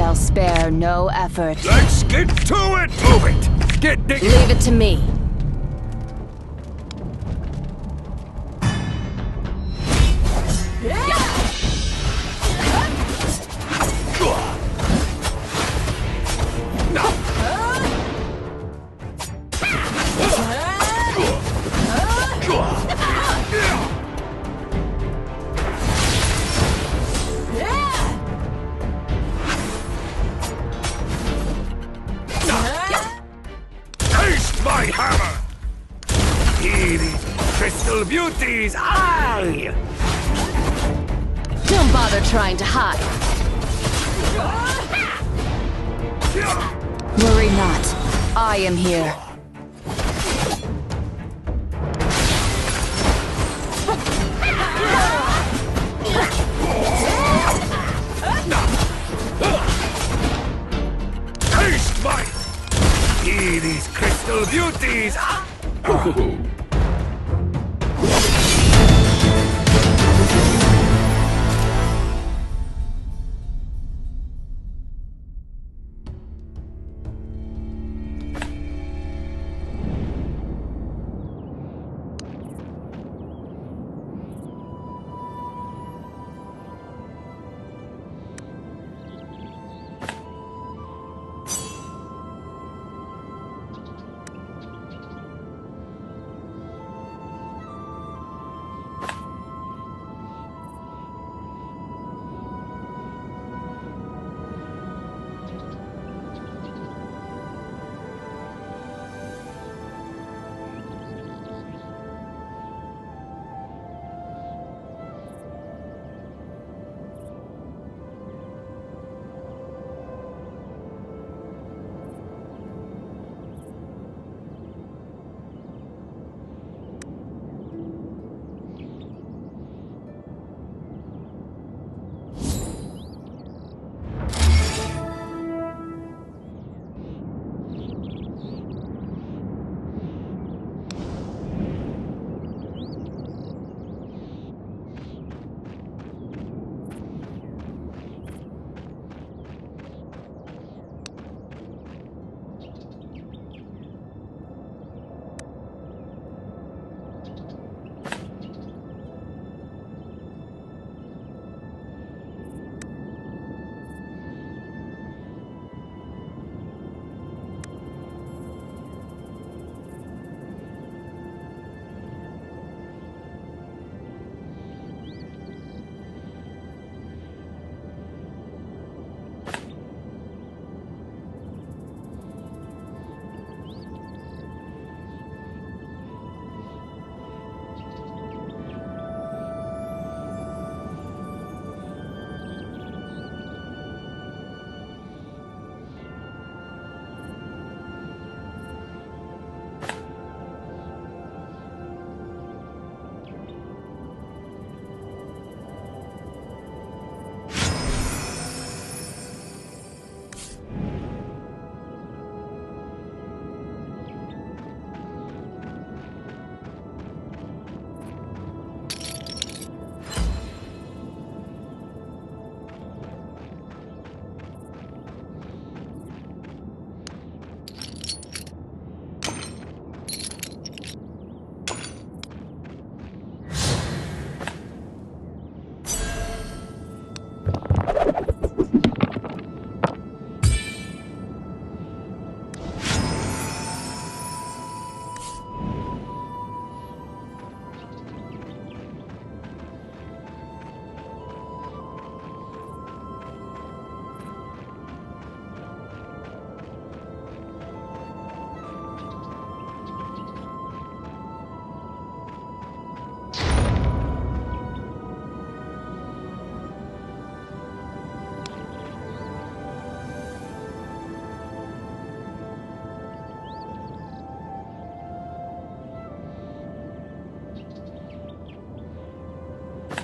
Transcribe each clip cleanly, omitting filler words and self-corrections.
shall spare no effort. Let's get to it! Move it! Get the... Leave it to me. Taste my hammer! Here these crystal beauties, aye! Don't bother trying to hide. Worry not. I am here. Taste my... Here these crystal beauties, aye!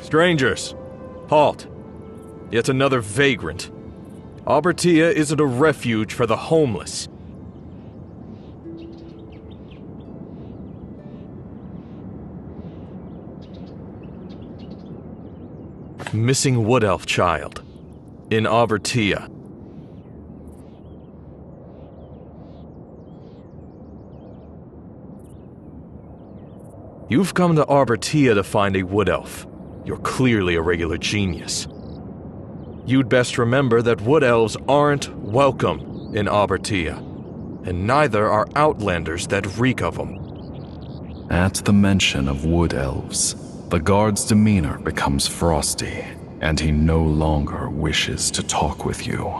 Strangers, halt. Yet another vagrant. Adenthia isn't a refuge for the homeless. Missing wood elf child in Adenthia. You've come to Arbortea to find a wood elf. You're clearly a regular genius. You'd best remember that wood elves aren't welcome in Arbortea, and neither are outlanders that reek of them. At the mention of wood elves, the guard's demeanor becomes frosty, and he no longer wishes to talk with you.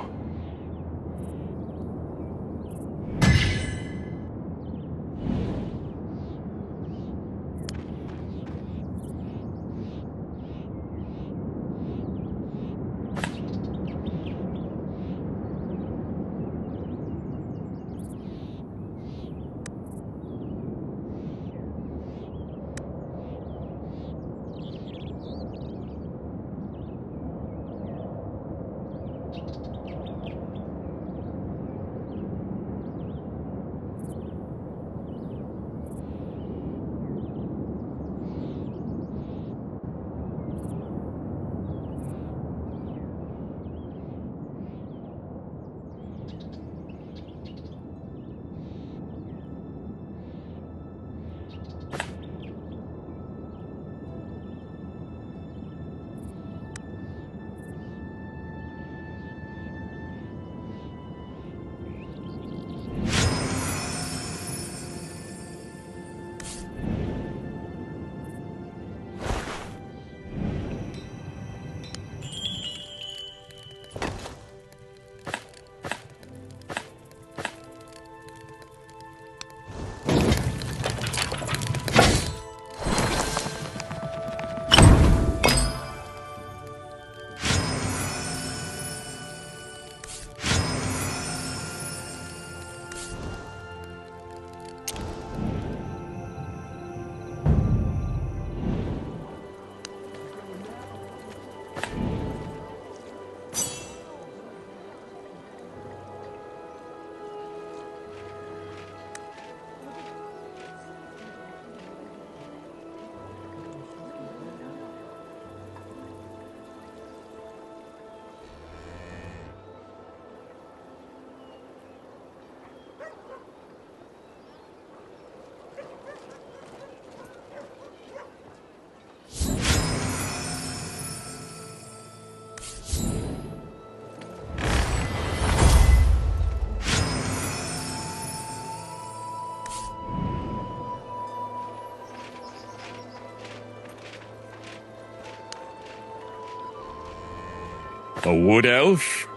A wood elf?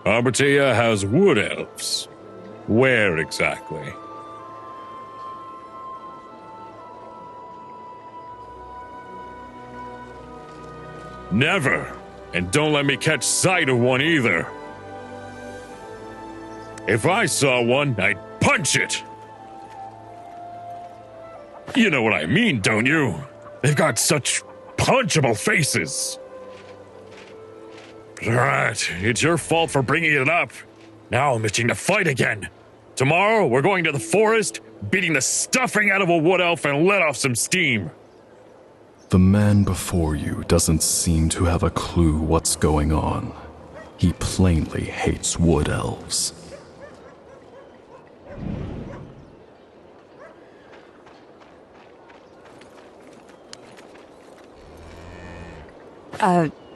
Arbortea has wood elves. Where exactly? Never! And don't let me catch sight of one either. If I saw one, I'd punch it! You know what I mean, don't you? They've got such punchable faces. Right, it's your fault for bringing it up. Now I'm itching to fight again. Tomorrow, we're going to the forest, beating the stuffing out of a wood elf and let off some steam. The man before you doesn't seem to have a clue what's going on. He plainly hates wood elves.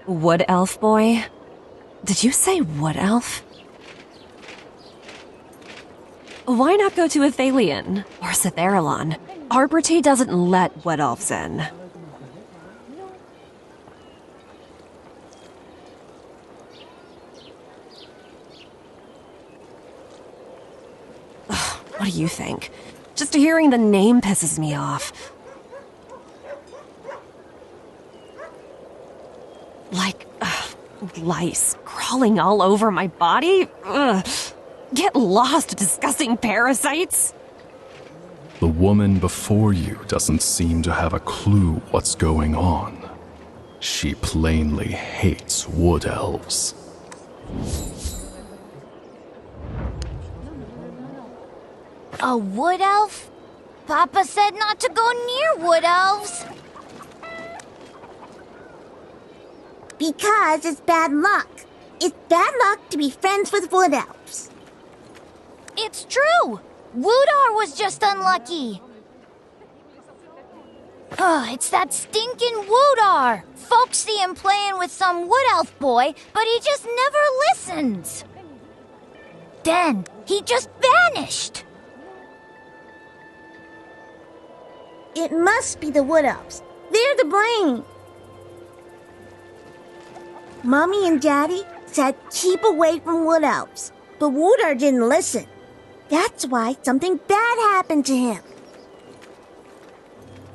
Wood elf boy? Did you say wood elf? Why not go to Athalion or Citheralon? Arbortea doesn't let wood elves in. Ugh, what do you think? Just hearing the name pisses me off. Like, lice crawling all over my body? Ugh. Get lost, disgusting parasites! The woman before you doesn't seem to have a clue what's going on. She plainly hates wood elves. A wood elf? Papa said not to go near wood elves. Because it's bad luck. It's bad luck to be friends with wood elves. It's true. Woodar was just unlucky. Oh, it's that stinking Woodar! Folks see him playing with some wood elf boy, but he just never listens. Then, he just vanished. It must be the Wood Elves. They're to blame. Mommy and Daddy said keep away from Wood Elves, but Woodar didn't listen. That's why something bad happened to him.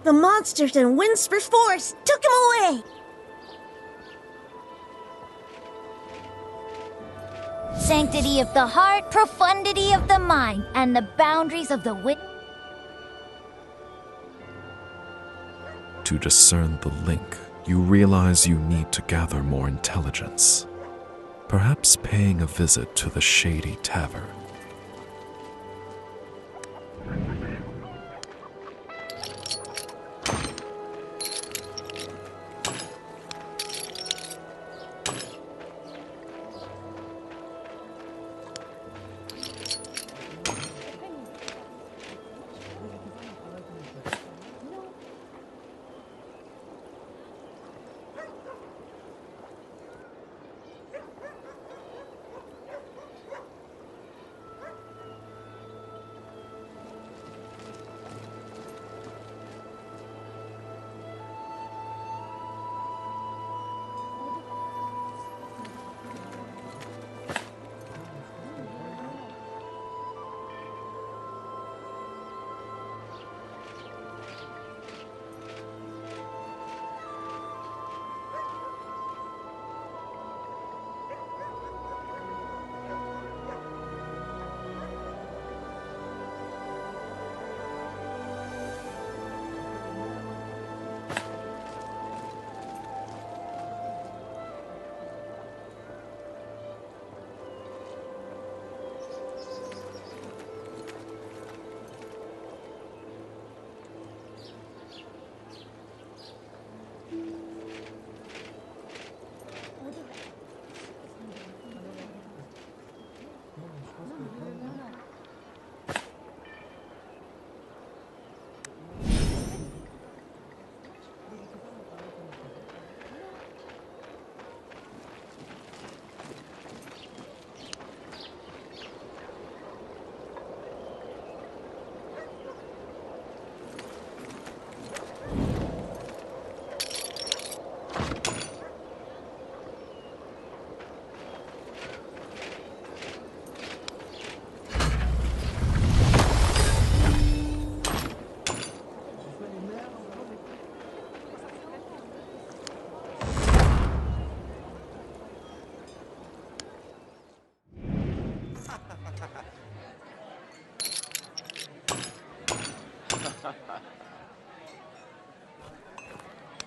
The monsters in Misty Forest took him away. Sanctity of the heart, profundity of the mind, and the boundaries of the wit. To discern the link, you realize you need to gather more intelligence. Perhaps paying a visit to the Shady Tavern.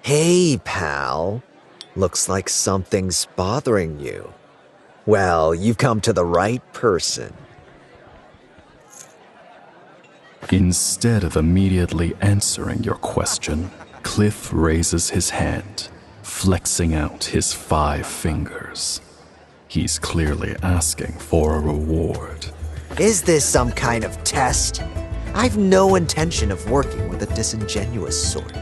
Hey, pal. Looks like something's bothering you. Well, you've come to the right person. Instead of immediately answering your question, Cliff raises his hand, flexing out his 5 fingers. He's clearly asking for a reward. Is this some kind of test? I've no intention of working with a disingenuous sort.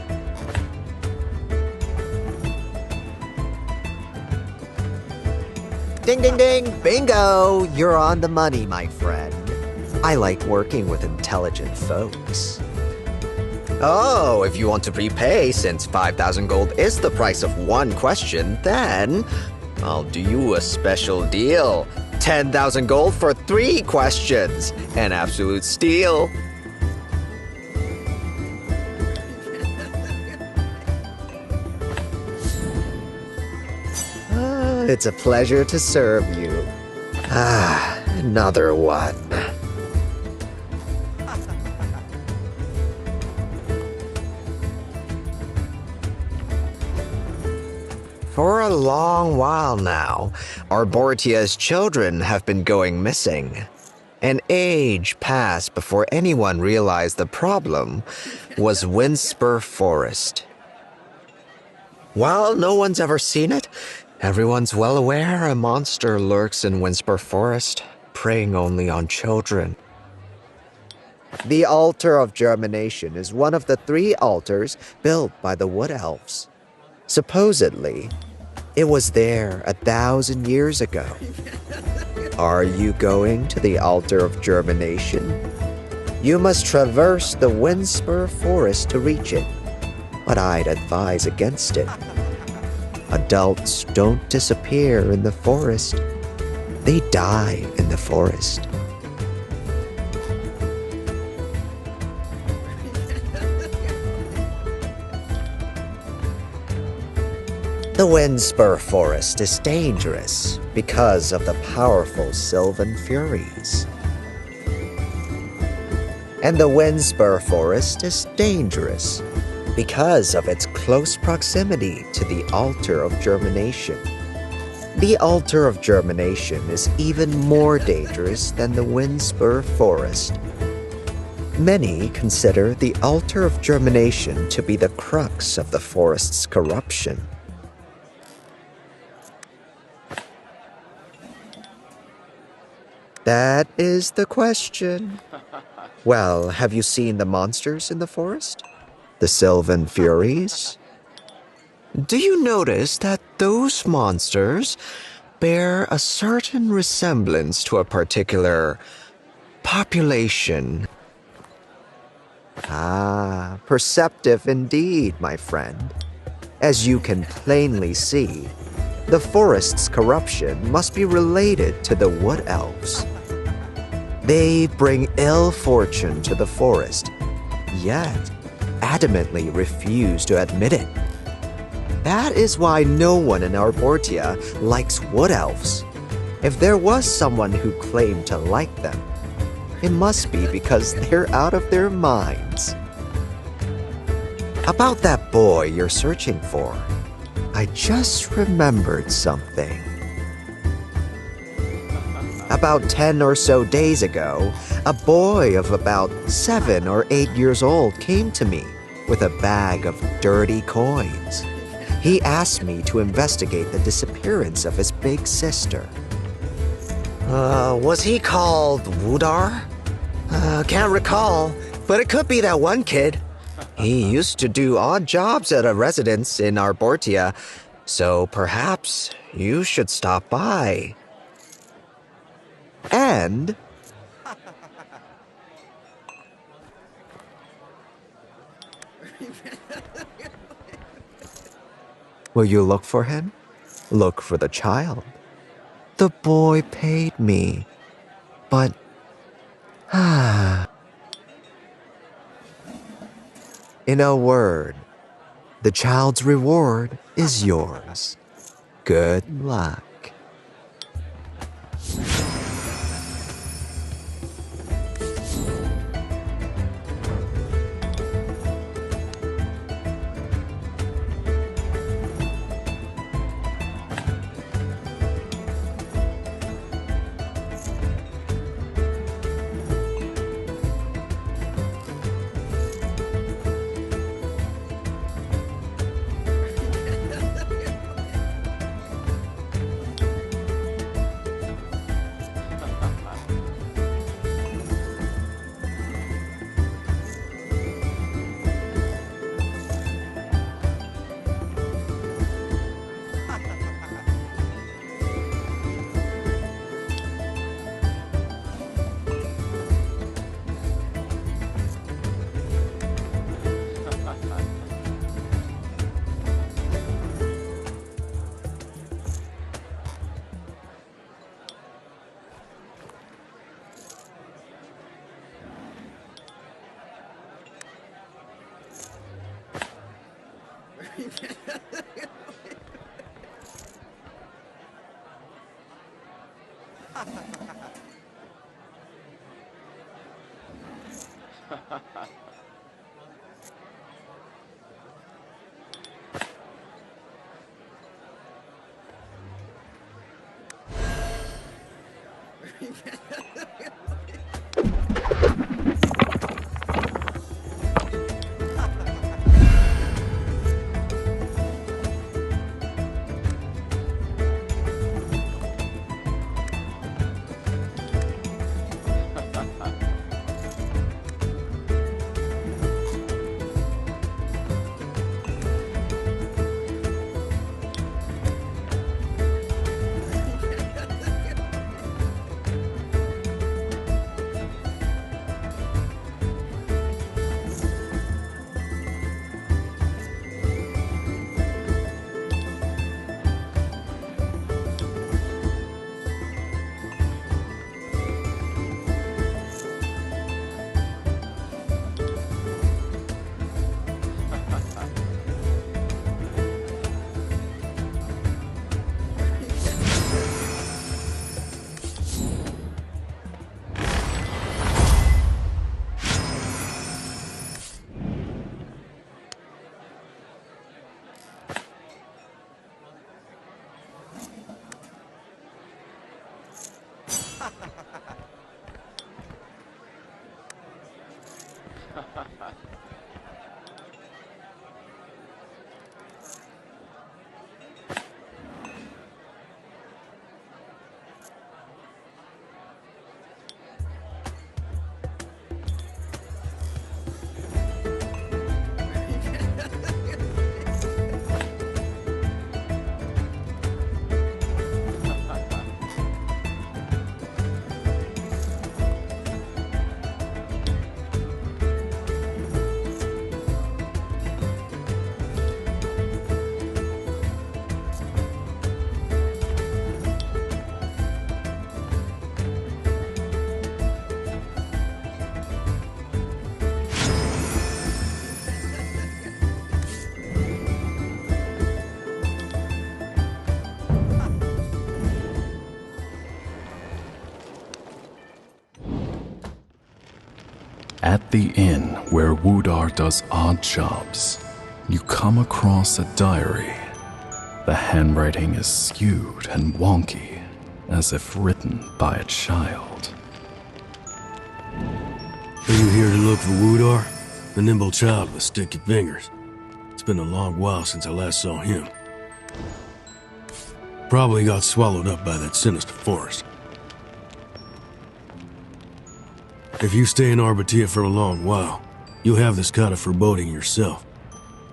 Ding, ding, ding! Bingo! You're on the money, my friend. I like working with intelligent folks. Oh, if you want to prepay, since 5,000 gold is the price of 1 question, then I'll do you a special deal. 10,000 gold for 3 questions. An absolute steal. It's a pleasure to serve you. Another one. For a long while now, Arbortia's children have been going missing. An age passed before anyone realized the problem was Misty Forest. While no one's ever seen it, everyone's well aware a monster lurks in Misty Forest, preying only on children. The Altar of Germination is one of the 3 altars built by the Wood Elves. Supposedly, it was there 1,000 years ago. Are you going to the Altar of Germination? You must traverse the Misty Forest to reach it, but I'd advise against it. Adults don't disappear in the forest. They die in the forest. The Misty Forest is dangerous because of the powerful Sylvan Furies. And the Misty Forest is dangerous because of its close proximity to the Altar of Germination. The Altar of Germination is even more dangerous than the Misty Forest. Many consider the Altar of Germination to be the crux of the forest's corruption. That is the question. Well, have you seen the monsters in the forest? The Sylvan Furies? Do you notice that those monsters bear a certain resemblance to a particular population? Ah, perceptive indeed, my friend. As you can plainly see, the forest's corruption must be related to the Wood Elves. They bring ill fortune to the forest, yet adamantly refuse to admit it. That is why no one in Arbortia likes Wood Elves. If there was someone who claimed to like them, it must be because they're out of their minds. About that boy you're searching for, I just remembered something. About 10 or so days ago, a boy of about 7 or 8 years old came to me with a bag of dirty coins. He asked me to investigate the disappearance of his big sister. Was he called Wudar? Can't recall, but it could be that one kid. He used to do odd jobs at a residence in Arbortia, so perhaps you should stop by. And will you look for him? Look for the child. The boy paid me, but in a word, the child's reward is yours. Good luck. At the inn where Woodar does odd jobs, you come across a diary. The handwriting is skewed and wonky, as if written by a child. Are you here to look for Woodar? The nimble child with sticky fingers. It's been a long while since I last saw him. Probably got swallowed up by that sinister forest. If you stay in Adenthia for a long while, you'll have this kind of foreboding yourself.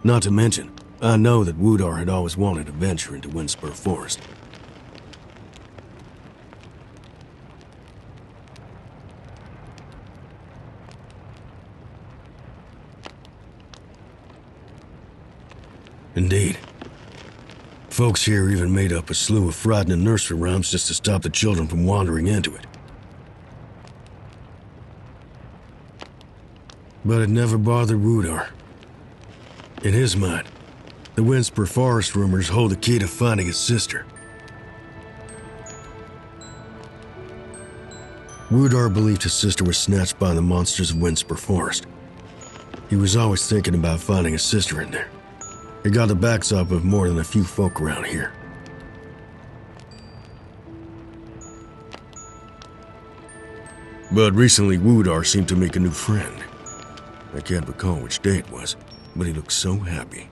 Not to mention, I know that Woodar had always wanted to venture into Misty Forest. Indeed. Folks here even made up a slew of frightening nursery rhymes just to stop the children from wandering into it. But it never bothered Woodar. In his mind, the Misty Forest rumors hold the key to finding his sister. Woodar believed his sister was snatched by the monsters of Misty Forest. He was always thinking about finding his sister in there. It got the backs up of more than a few folk around here. But recently, Woodar seemed to make a new friend. I can't recall which day it was, but he looked so happy.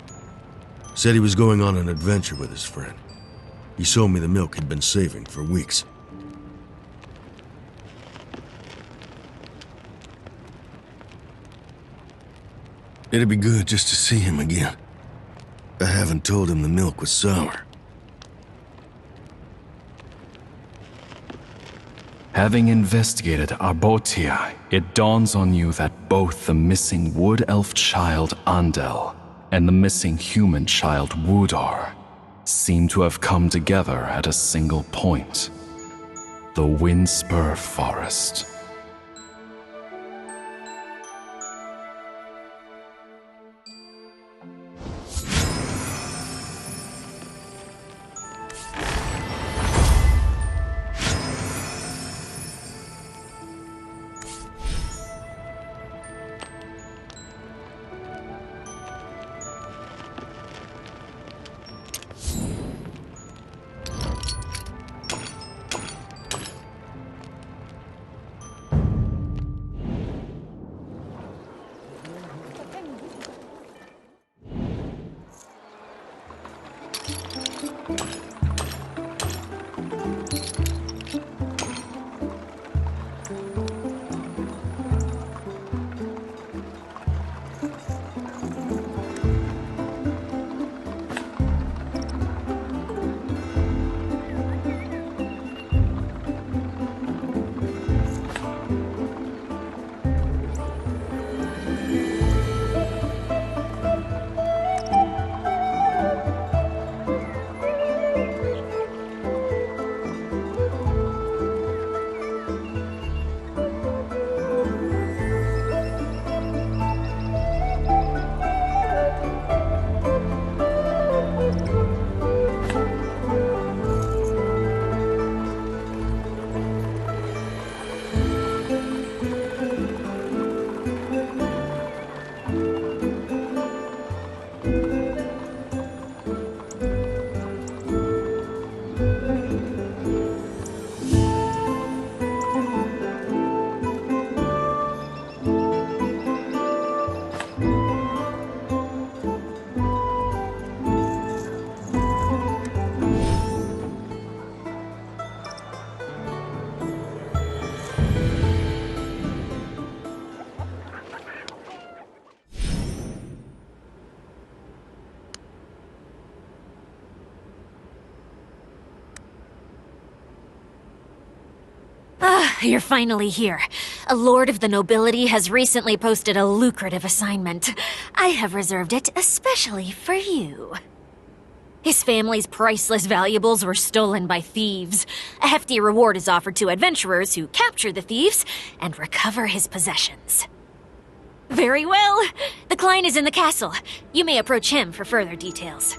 Said he was going on an adventure with his friend. He sold me the milk he'd been saving for weeks. It'd be good just to see him again. I haven't told him the milk was sour. Having investigated Adenthia, it dawns on you that both the missing wood elf child Andel and the missing human child Woodar seem to have come together at a single point: the Misty Forest. you're finally here. A lord of the nobility has recently posted a lucrative assignment. I have reserved it especially for you. His family's priceless valuables were stolen by thieves. A hefty reward is offered to adventurers who capture the thieves and recover his possessions. Very well. The client is in the castle. You may approach him for further details.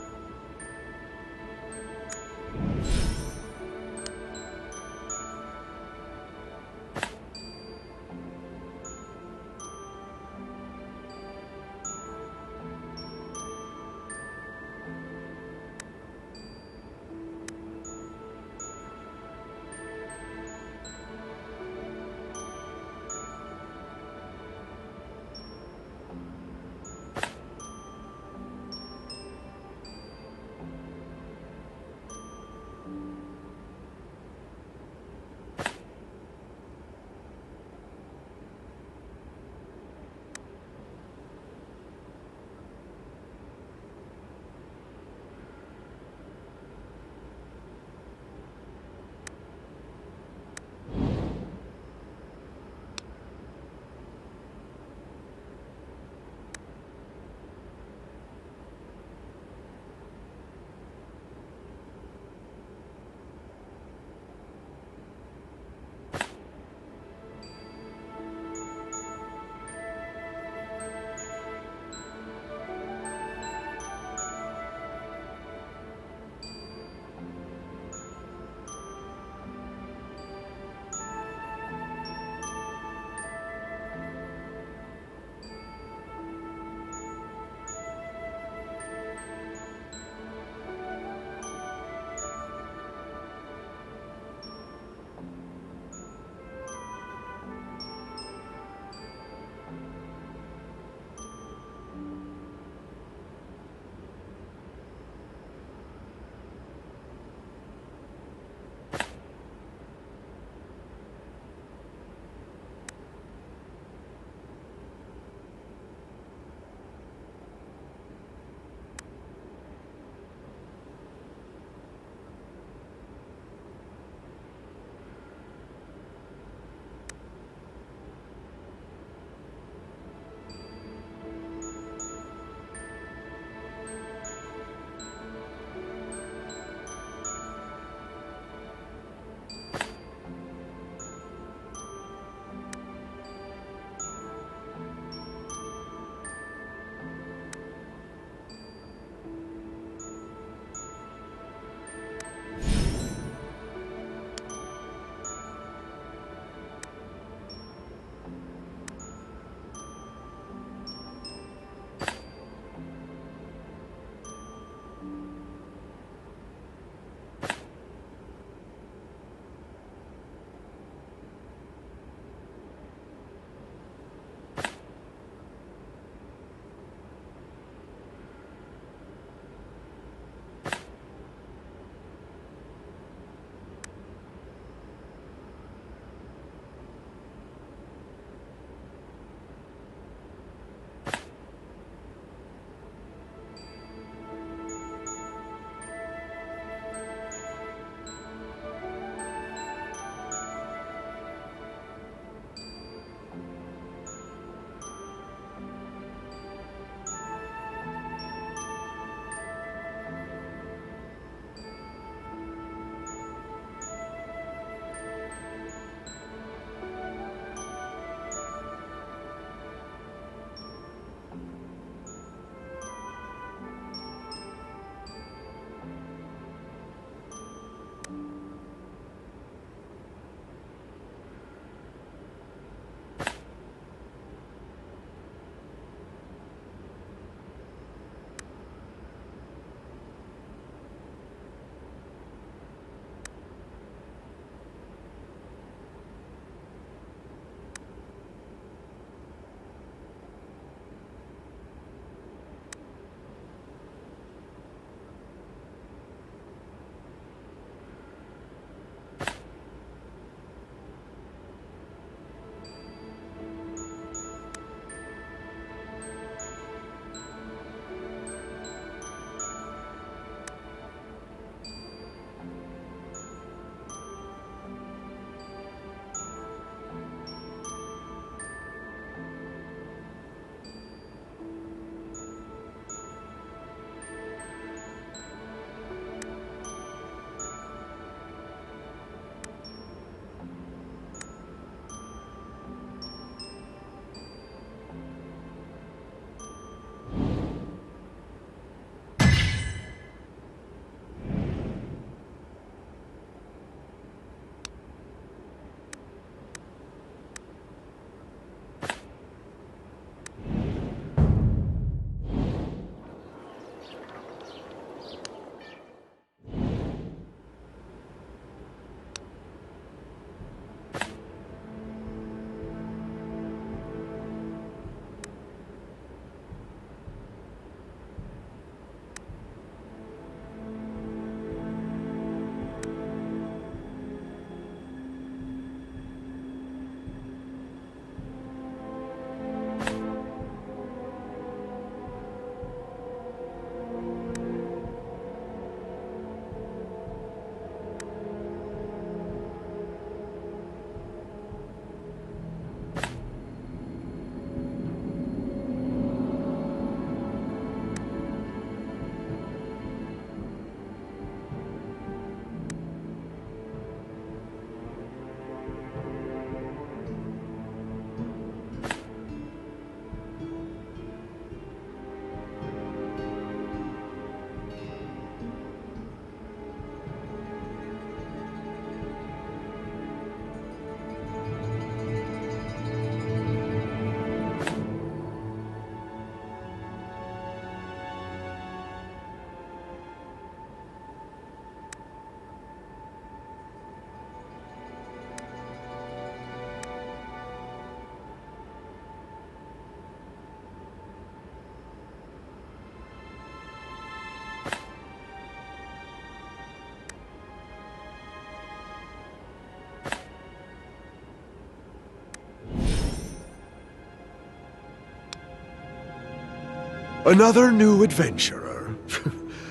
Another new adventurer.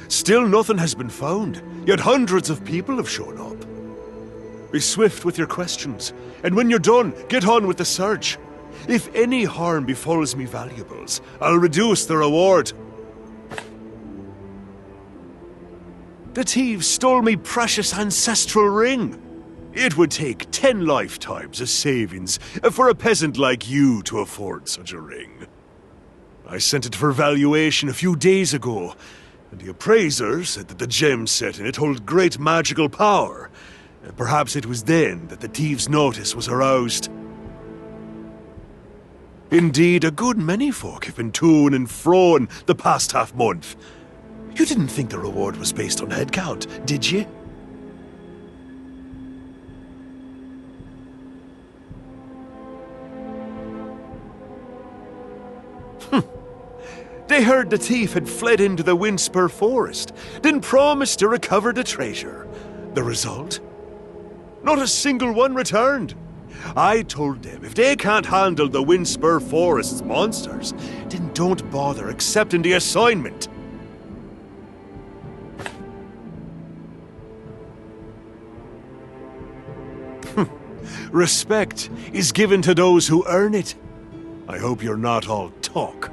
Still nothing has been found, yet hundreds of people have shown up. Be swift with your questions, and when you're done, get on with the search. If any harm befalls me valuables, I'll reduce the reward. The thieves stole me precious ancestral ring. It would take 10 lifetimes of savings for a peasant like you to afford such a ring. I sent it for valuation a few days ago, and the appraiser said that the gem set in it held great magical power. And perhaps it was then that the thieves' notice was aroused. Indeed, a good many folk have been to and froing the past half-month. You didn't think the reward was based on headcount, did you? They heard the thief had fled into the Misty Forest, then promised to recover the treasure. The result? Not a single one returned. I told them if they can't handle the Misty Forest's monsters, then don't bother accepting the assignment. Respect is given to those who earn it. I hope you're not all talk.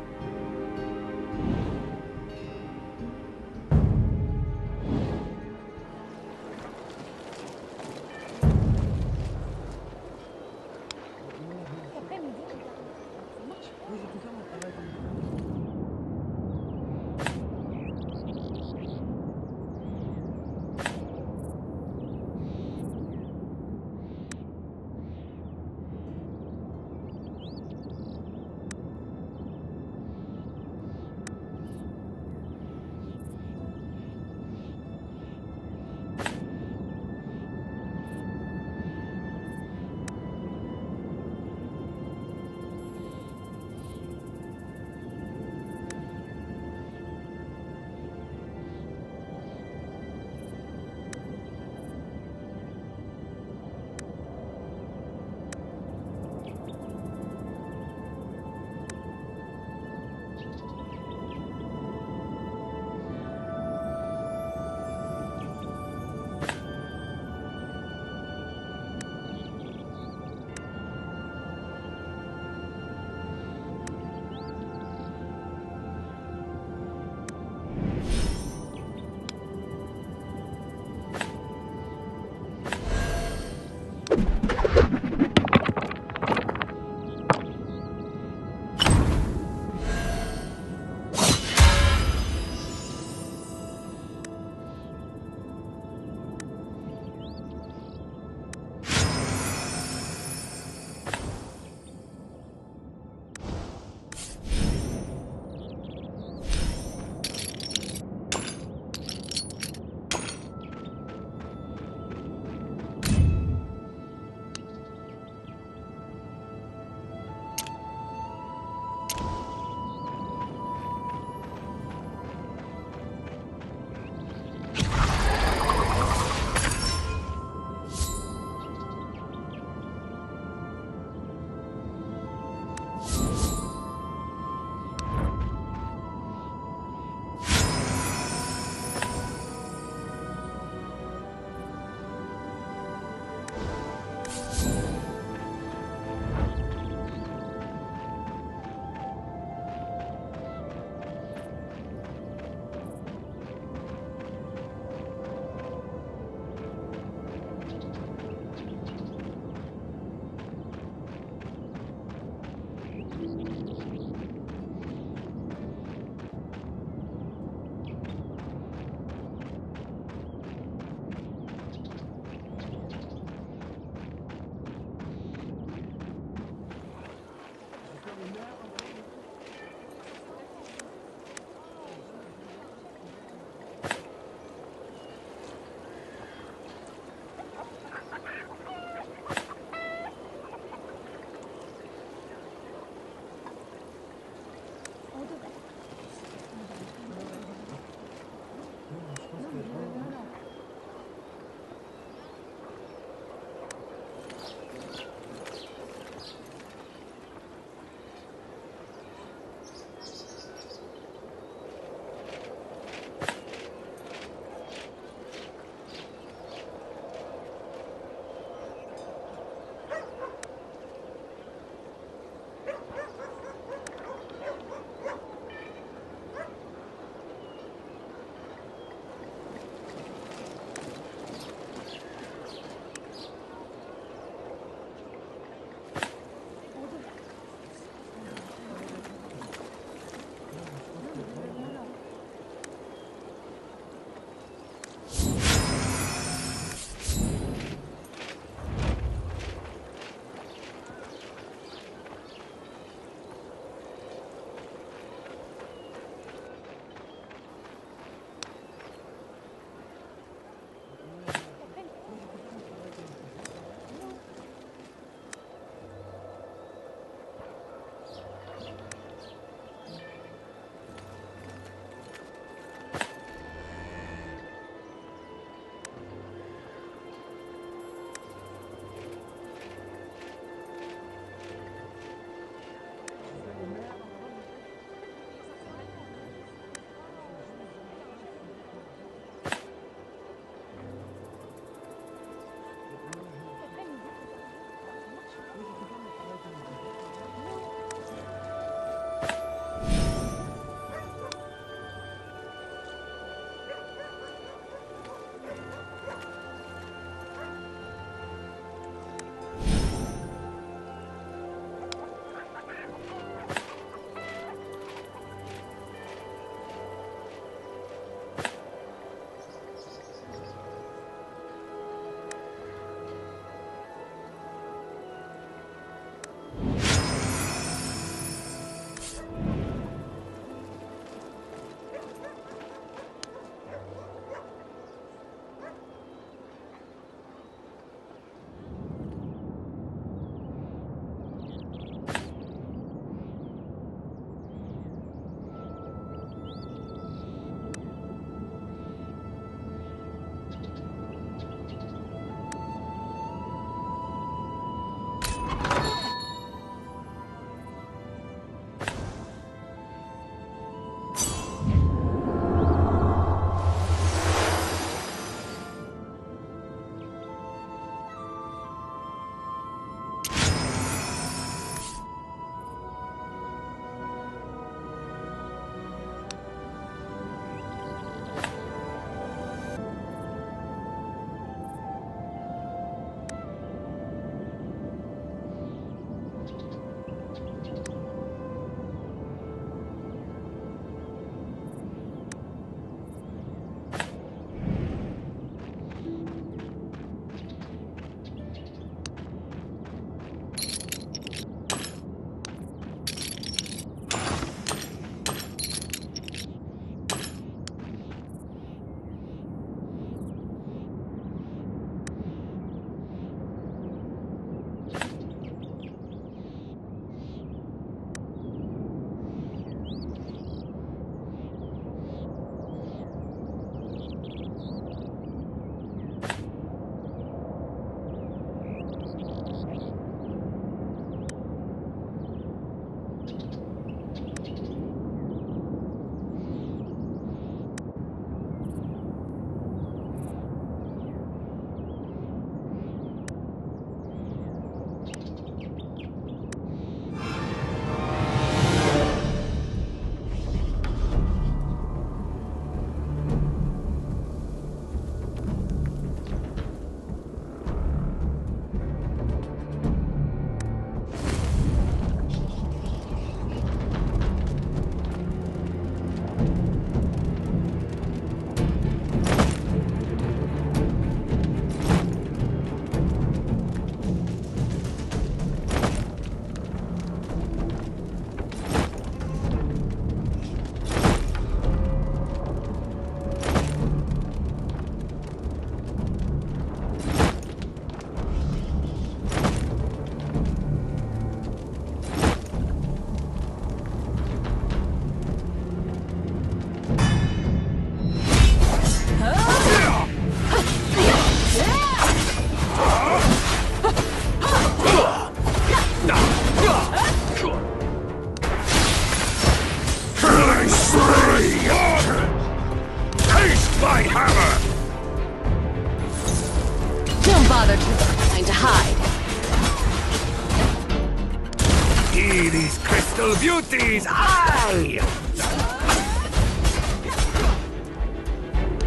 See these crystal beauties! Aye!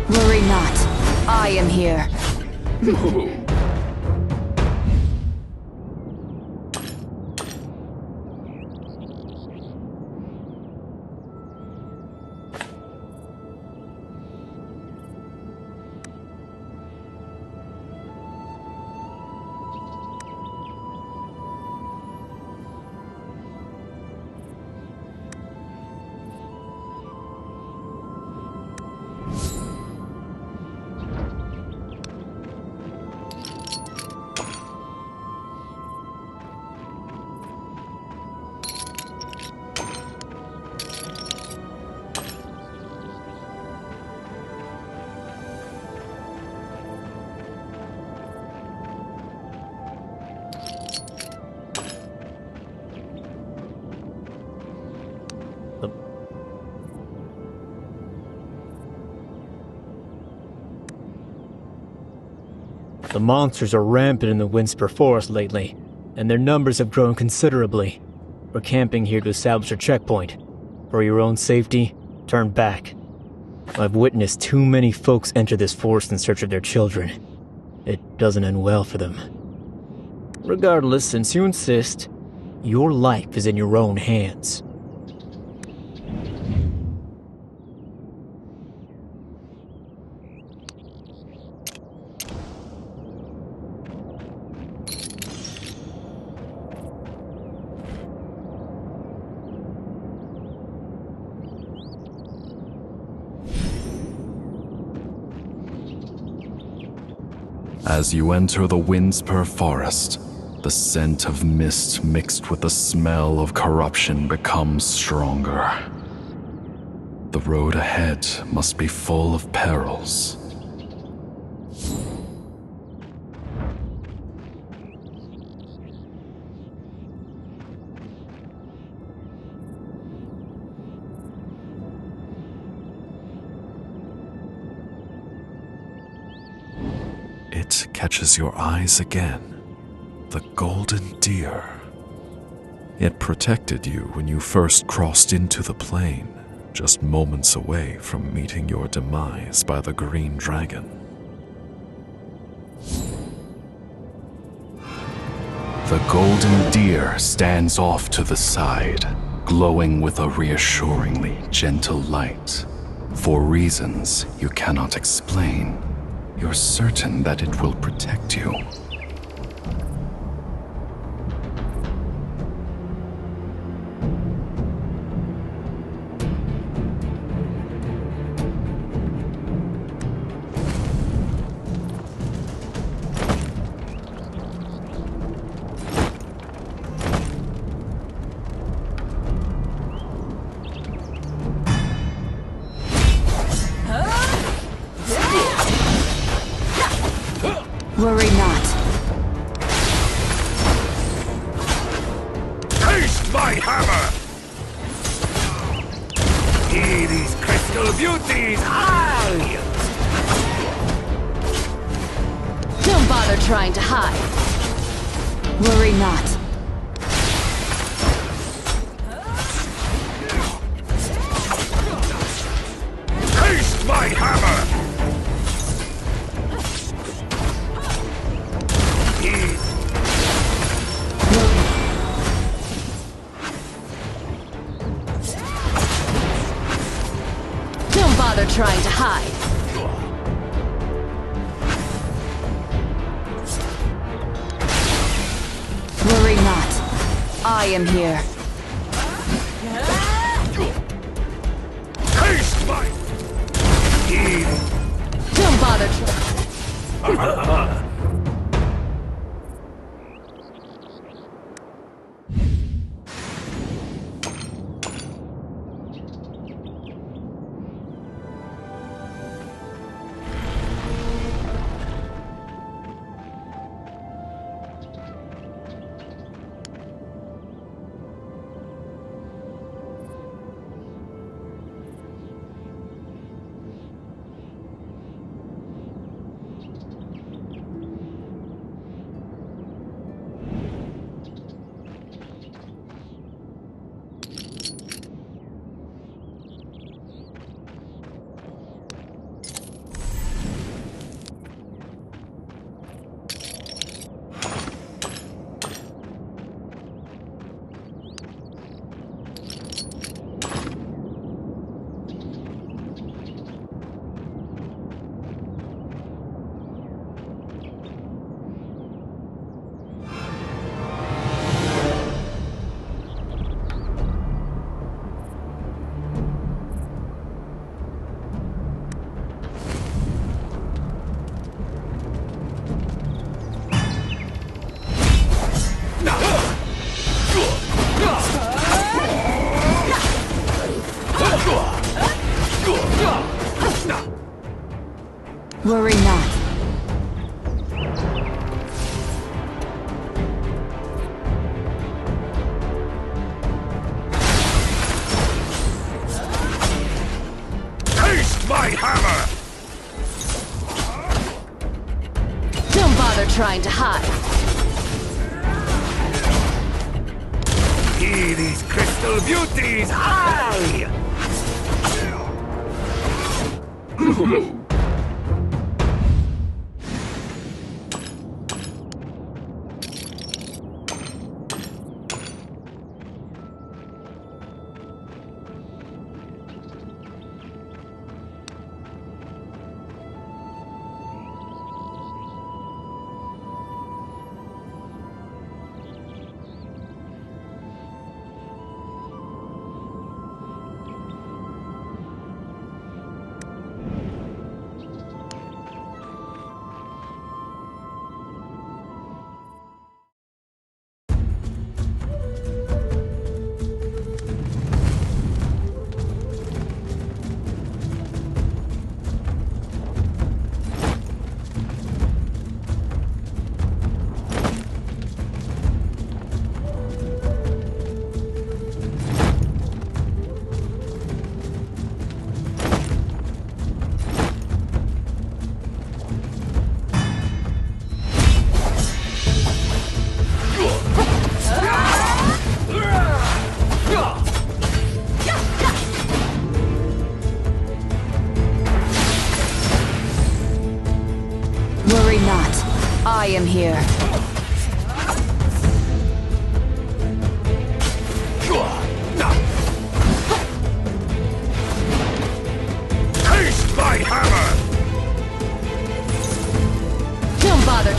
Worry not. I am here. The monsters are rampant in the Misty Forest lately, and their numbers have grown considerably. We're camping here to establish a checkpoint. For your own safety, turn back. I've witnessed too many folks enter this forest in search of their children. It doesn't end well for them. Regardless, since you insist, your life is in your own hands. As you enter the Misty Forest, the scent of mist mixed with the smell of corruption becomes stronger. The road ahead must be full of perils. It catches your eyes again. The golden deer. It protected you when you first crossed into the plain, just moments away from meeting your demise by the green dragon. The golden deer stands off to the side, glowing with a reassuringly gentle light. For reasons you cannot explain, you're certain that it will protect you. Worry not. Taste my hammer! See these crystal beauties! Aye! Don't bother trying to hide. Worry not. Taste my hammer! Don't bother trying to hide. Worry not. I am here. Taste my... Don't bother trying to hide. See these crystal beauties! Aye! Worry not. I am here. Taste my hammer! Don't bother.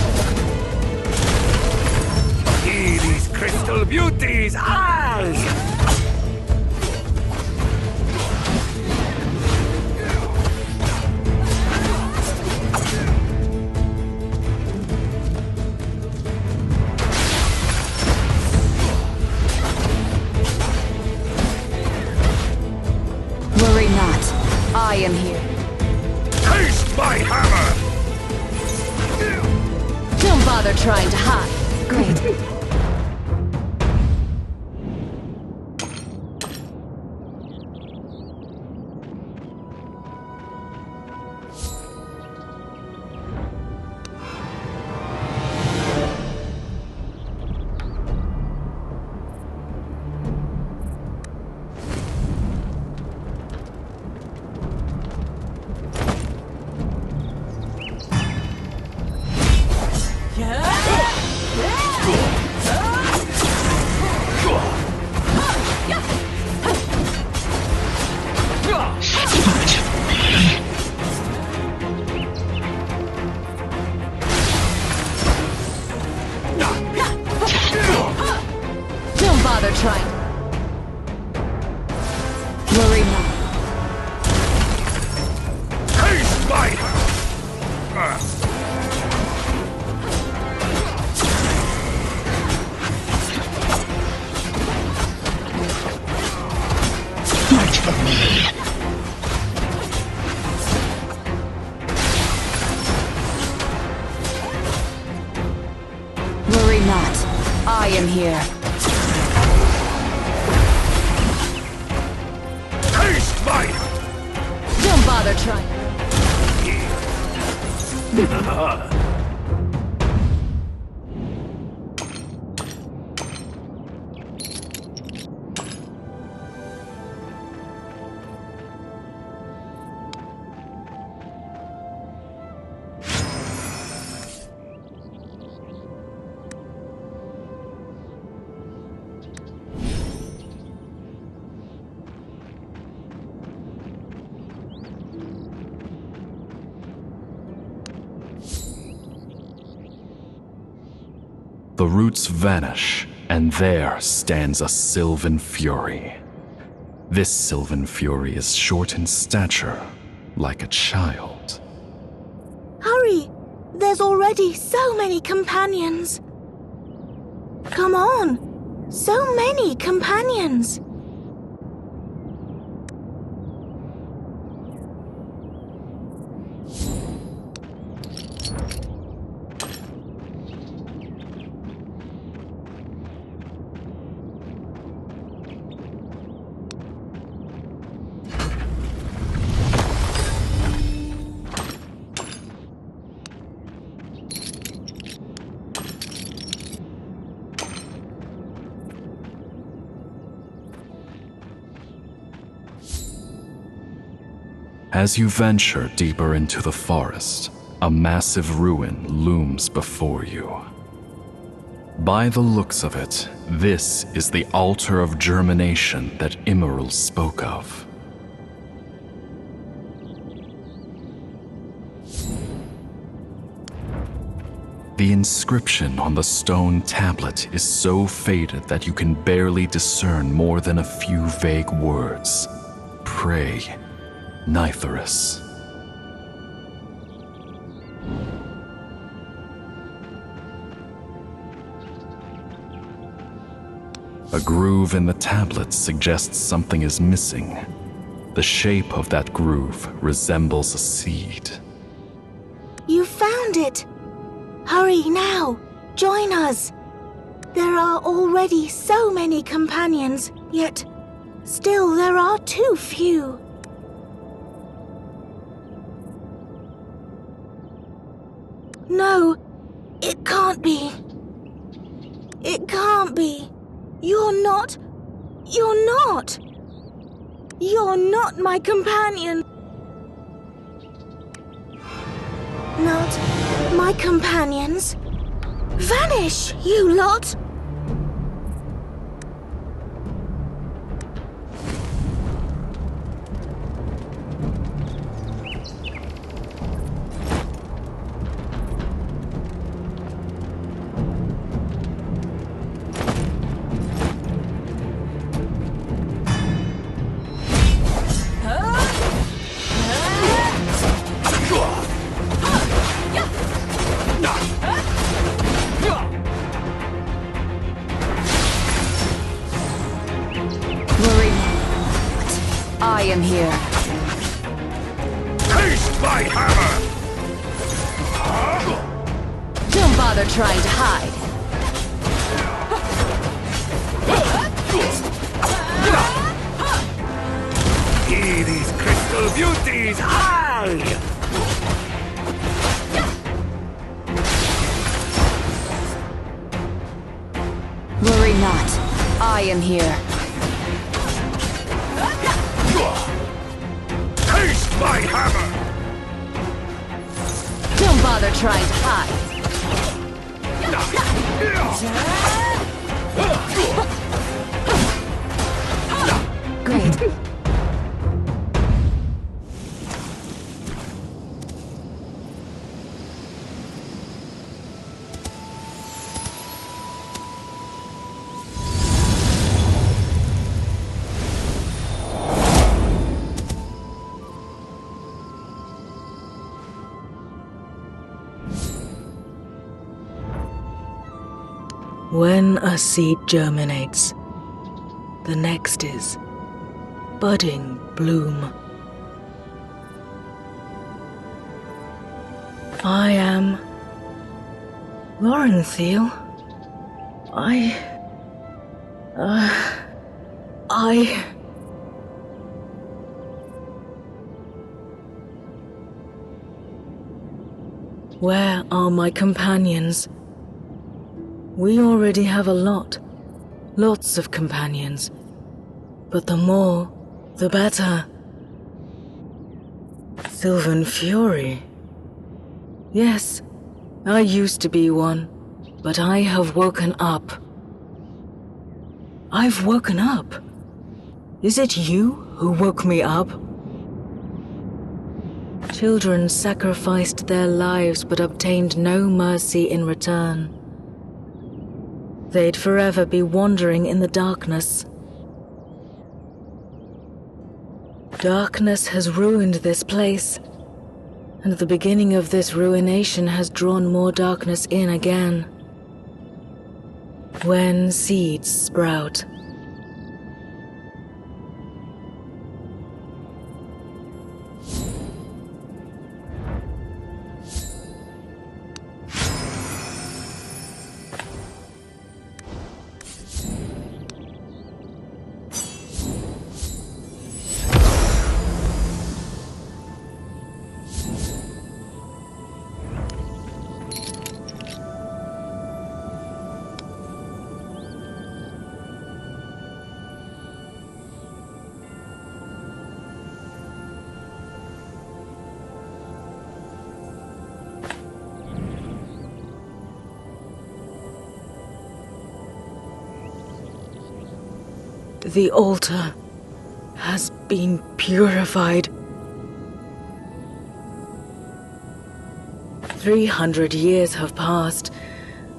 See these crystal beauties! Aye! Worry not. I am here. Taste my hammer! Don't bother trying to hide. Great. Don't bother trying. Worry not. Taste my hammer! Worry not. I am here. Taste my Don't bother trying. The roots vanish, and there stands a Sylvan Fury. This Sylvan Fury is short in stature, like a child. Hurry! There's already so many companions. Come on! So many companions! As you venture deeper into the forest, a massive ruin looms before you. By the looks of it, this is the Altar of Germination that Immeril spoke of. The inscription on the stone tablet is so faded that you can barely discern more than a few vague words. Pray, Nitherus. A groove in the tablet suggests something is missing. The shape of that groove resembles a seed. You found it! Hurry now! Join us! There are already so many companions, yet still there are too few. No, it can't be. It can't be. You're not my companion. Not my companions. Vanish, you lot! I am here. Taste my hammer! Don't bother trying to hide. See these crystal beauties! Aye! Worry not. I am here. Taste my hammer! Don't bother trying to hide. Great. When a seed germinates, the next is budding bloom. I am Adenthia. Where are my companions? We already have a lot. Lots of companions. But the more, the better. Sylvan Fury. Yes, I used to be one, but I have woken up. I've woken up. Is it you who woke me up? Children sacrificed their lives but obtained no mercy in return. They'd forever be wandering in the darkness. Darkness has ruined this place, and the beginning of this ruination has drawn more darkness in again. When seeds sprout, The altar has been purified. 300 years have passed,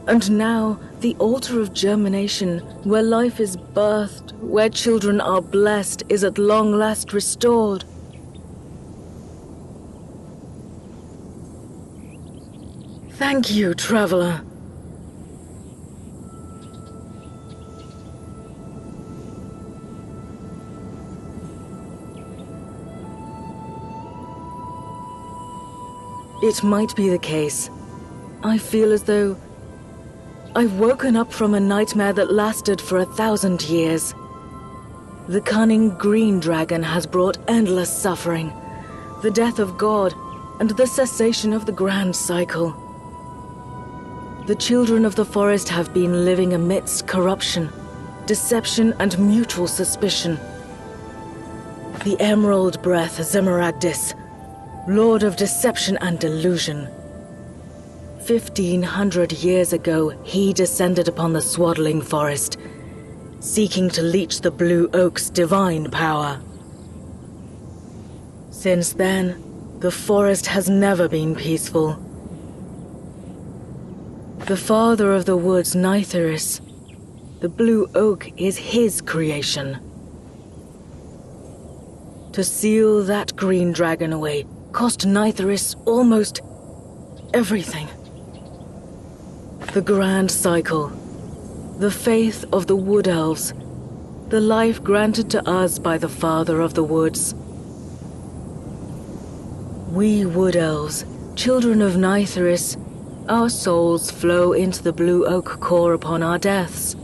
and now the Altar of Germination, where life is birthed, where children are blessed, is at long last restored. Thank you, traveler. It might be the case. I feel as though I've woken up from a nightmare that lasted for 1,000 years. The cunning green dragon has brought endless suffering, the death of God, and the cessation of the grand cycle. The children of the forest have been living amidst corruption, deception, and mutual suspicion. The Emerald Breath Zemeragdis, Lord of Deception and Delusion. 1,500 years ago, he descended upon the swaddling forest, seeking to leech the blue oak's divine power. Since then, the forest has never been peaceful. The father of the woods, Nytheris, the blue oak is his creation. To seal that green dragon away cost Nytheris almost everything. The grand cycle, the faith of the wood elves, the life granted to us by the father of the woods. We wood elves, children of Nytheris, our souls flow into the blue oak core upon our deaths,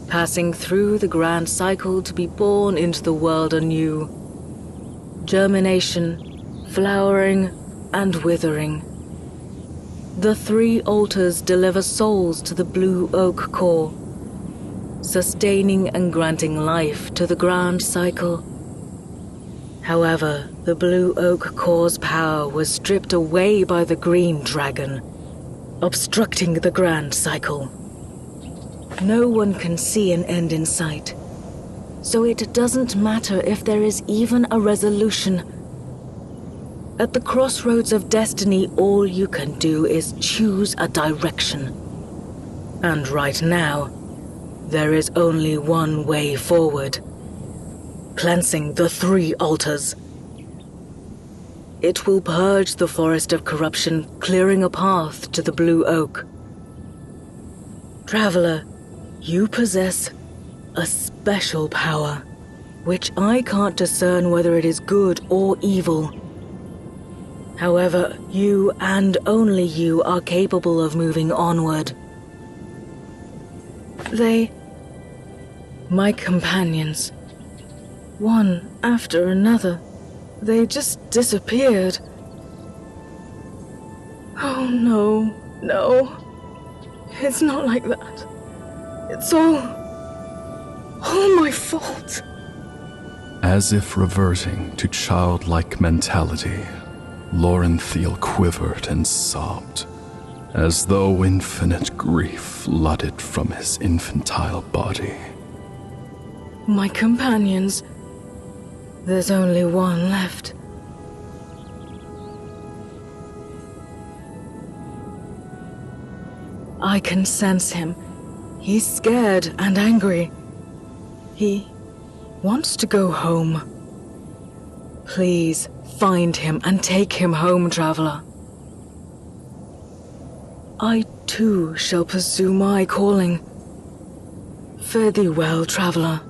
passing through the grand cycle to be born into the world anew. Germination, flowering, and withering. The 3 altars deliver souls to the blue oak core, sustaining and granting life to the grand cycle. However, the blue oak core's power was stripped away by the green dragon, obstructing the grand cycle. No one can see an end in sight, so it doesn't matter if there is even a resolution. At the crossroads of destiny, all you can do is choose a direction. And right now, there is only one way forward. Cleansing the 3 altars. It will purge the forest of corruption, clearing a path to the blue oak. Traveler, you possess a special power, which I can't discern whether it is good or evil. However, you and only you are capable of moving onward. My companions, one after another, they just disappeared. Oh no, it's not like that. It's all my fault. As if reverting to childlike mentality, Laurenthiel quivered and sobbed, as though infinite grief flooded from his infantile body. My companions, there's only one left. I can sense him. He's scared and angry. He wants to go home. Please find him and take him home, traveler. I too shall pursue my calling. Fare thee well, traveler.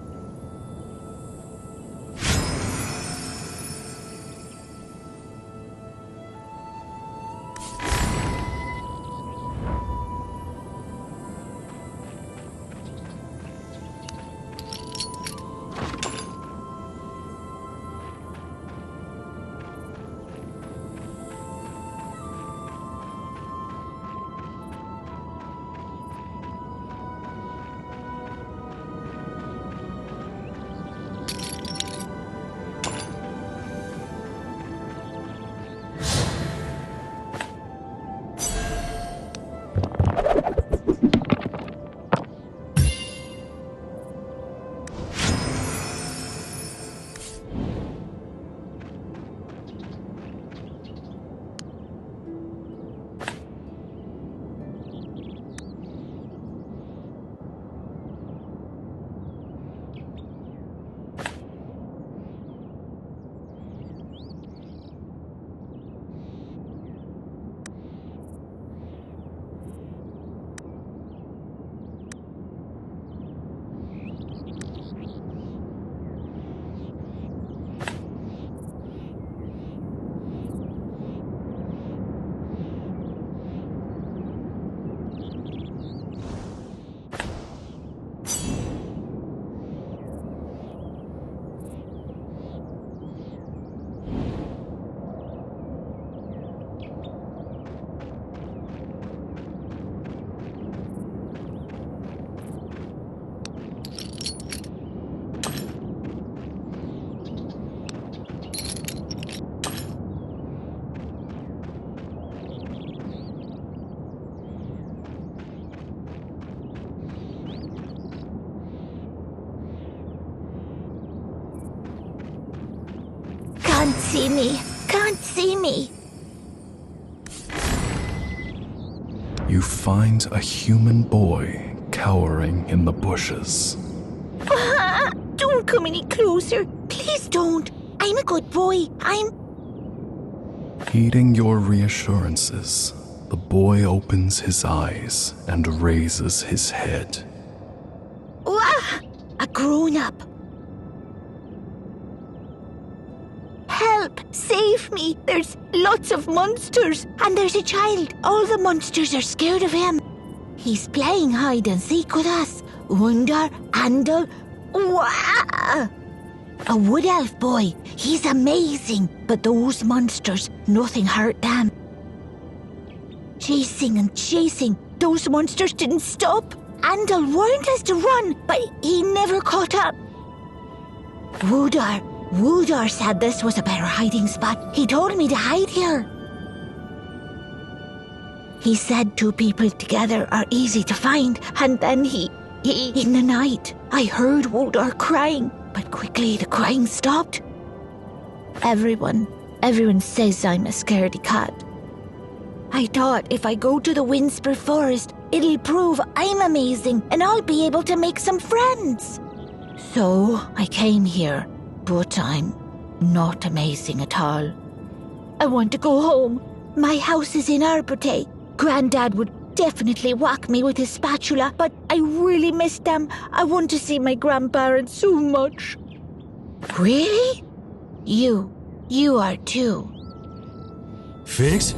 see me. Can't see me. You find a human boy cowering in the bushes. Don't come any closer. Please don't. I'm a good boy. Heeding your reassurances, the boy opens his eyes and raises his head. A grown-up. Help! Save me! There's lots of monsters, and there's a child. All the monsters are scared of him. He's playing hide and seek with us. Wonder, Andal. A wood elf boy. He's amazing. But those monsters, nothing hurt them. Chasing and chasing. Those monsters didn't stop. Andal warned us to run, but he never caught up. Woodar said this was a better hiding spot. He told me to hide here. He said two people together are easy to find, and then he in the night, I heard Woodar crying, but quickly the crying stopped. Everyone says I'm a scaredy cat. I thought if I go to the Windspur Forest, it'll prove I'm amazing and I'll be able to make some friends. So I came here, but I'm not amazing at all. I want to go home. My house is in Arbute. Granddad would definitely whack me with his spatula, but I really miss them. I want to see my grandparents so much. Really? You are too. Finks?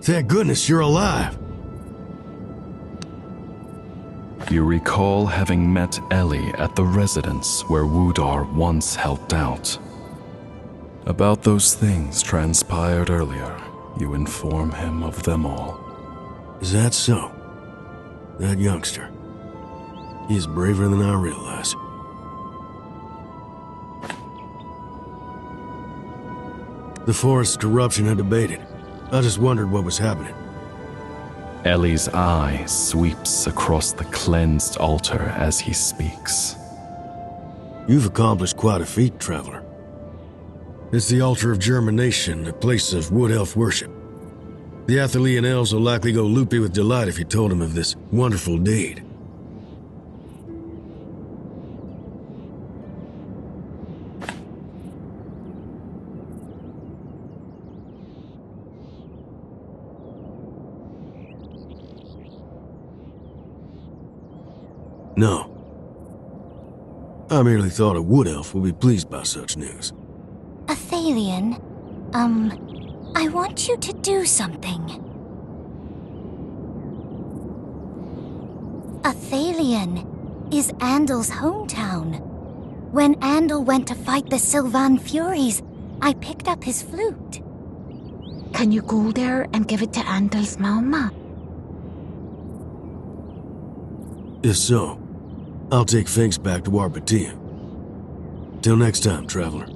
Thank goodness you're alive. You recall having met Ellie at the residence where Woodar once helped out. About those things transpired earlier, you inform him of them all. Is that so? That youngster. He's braver than I realize. The forest's corruption had abated. I just wondered what was happening. Ellie's eye sweeps across the cleansed altar as he speaks. You've accomplished quite a feat, traveler. It's the Altar of Germination, a place of wood elf worship. The Athelian elves will likely go loopy with delight if you told them of this wonderful deed. No. I merely thought a wood elf would be pleased by such news. Athelian, I want you to do something. Athelian is Andal's hometown. When Andal went to fight the Sylvan Furies, I picked up his flute. Can you go there and give it to Andal's mama? If so, I'll take Finks back to Arbatea. Till next time, traveler.